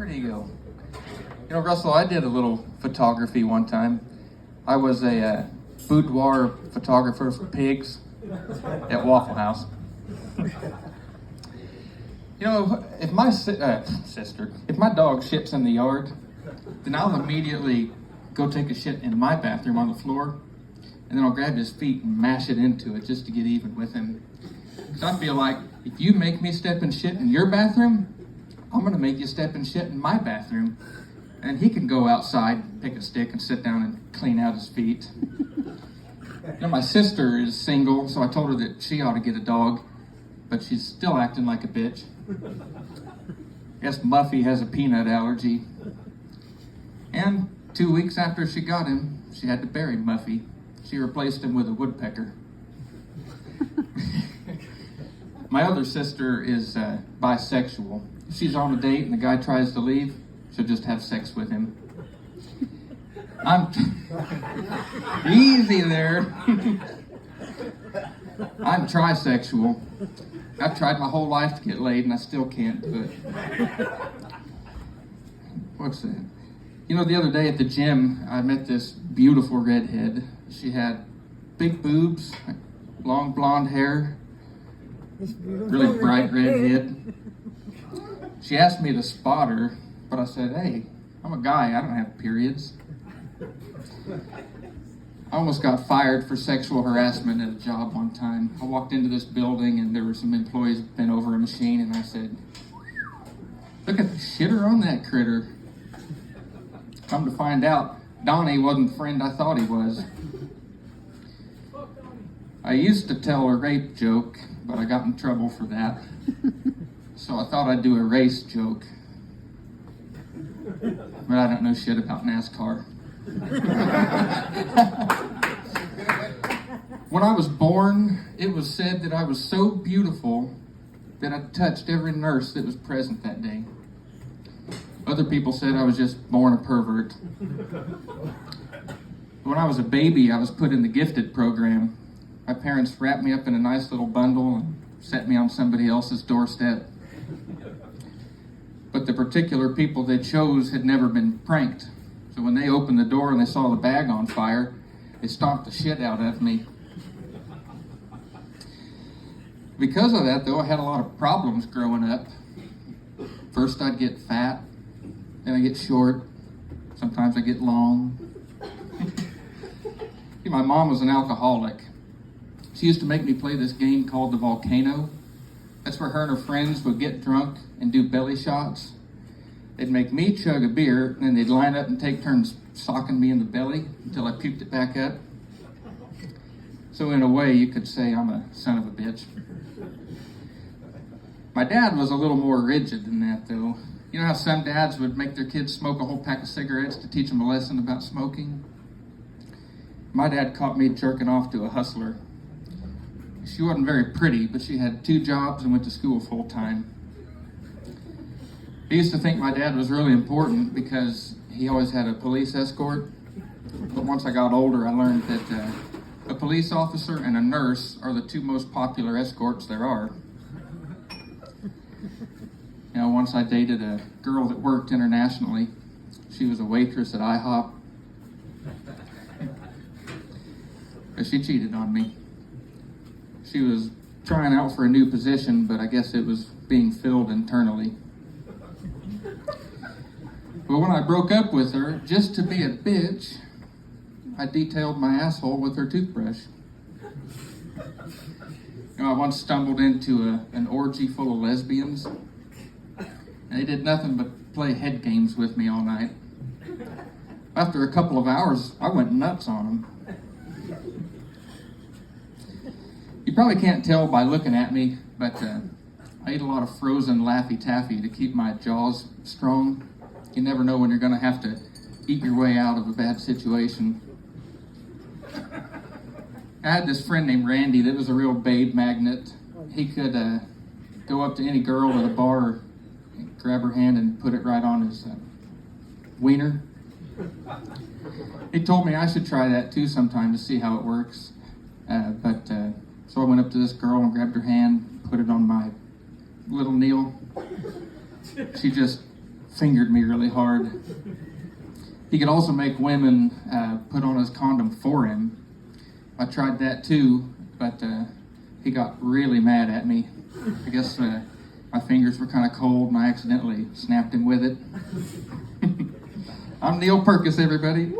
Where'd he go? You know, Russell, I did a little photography one time. I was a boudoir photographer for pigs at Waffle House. You know, if my if my dog shits in the yard, then I'll immediately go take a shit in my bathroom on the floor, and then I'll grab his feet and mash it into it just to get even with him. Because I feel like if you make me step in shit in your bathroom, I'm gonna make you step in shit in my bathroom. And he can go outside, pick a stick, and sit down and clean out his feet. You know, my sister is single, so I told her that she ought to get a dog, but she's still acting like a bitch. I guess Muffy has a peanut allergy. And 2 weeks after she got him, she had to bury Muffy. She replaced him with a woodpecker. My other sister is bisexual. If she's on a date and the guy tries to leave, she'll just have sex with him. Easy there. I'm trisexual. I've tried my whole life to get laid and I still can't do it. What's that? You know, the other day at the gym, I met this beautiful redhead. She had big boobs, long blonde hair, really bright red head. She asked me to spot her, but I said, hey, I'm a guy, I don't have periods. I almost got fired for sexual harassment at a job one time. I walked into this building and there were some employees bent over a machine and I said, look at the shitter on that critter. Come to find out, Donnie wasn't the friend I thought he was. I used to tell a rape joke, but I got in trouble for that. So I thought I'd do a race joke. But I don't know shit about NASCAR. When I was born, it was said that I was so beautiful that I touched every nurse that was present that day. Other people said I was just born a pervert. When I was a baby, I was put in the gifted program. My parents wrapped me up in a nice little bundle and set me on somebody else's doorstep. But the particular people they chose had never been pranked. So when they opened the door and they saw the bag on fire, they stomped the shit out of me. Because of that, though, I had a lot of problems growing up. First, I'd get fat, then I get short, sometimes I get long. My mom was an alcoholic. She used to make me play this game called the Volcano. That's where her and her friends would get drunk and do belly shots. They'd make me chug a beer, and then they'd line up and take turns socking me in the belly until I puked it back up. So in a way, you could say I'm a son of a bitch. My dad was a little more rigid than that, though. You know how some dads would make their kids smoke a whole pack of cigarettes to teach them a lesson about smoking? My dad caught me jerking off to a hustler. She wasn't very pretty, but she had 2 jobs and went to school full time. I used to think my dad was really important because he always had a police escort. But once I got older, I learned that a police officer and a nurse are the 2 most popular escorts there are. You know, once I dated a girl that worked internationally. She was a waitress at IHOP. But she cheated on me. She was trying out for a new position, but I guess it was being filled internally. But when I broke up with her, just to be a bitch, I detailed my asshole with her toothbrush. You know, I once stumbled into an orgy full of lesbians, and they did nothing but play head games with me all night. After a couple of hours, I went nuts on them. You probably can't tell by looking at me, but I eat a lot of frozen Laffy Taffy to keep my jaws strong. You never know when you're going to have to eat your way out of a bad situation. I had this friend named Randy that was a real babe magnet. He could go up to any girl at a bar, grab her hand and put it right on his wiener. He told me I should try that too sometime to see how it works. So I went up to this girl and grabbed her hand, put it on my little Neil. She just fingered me really hard. He could also make women put on his condom for him. I tried that too, but he got really mad at me. I guess my fingers were kind of cold and I accidentally snapped him with it. I'm Neil Purkiss, everybody.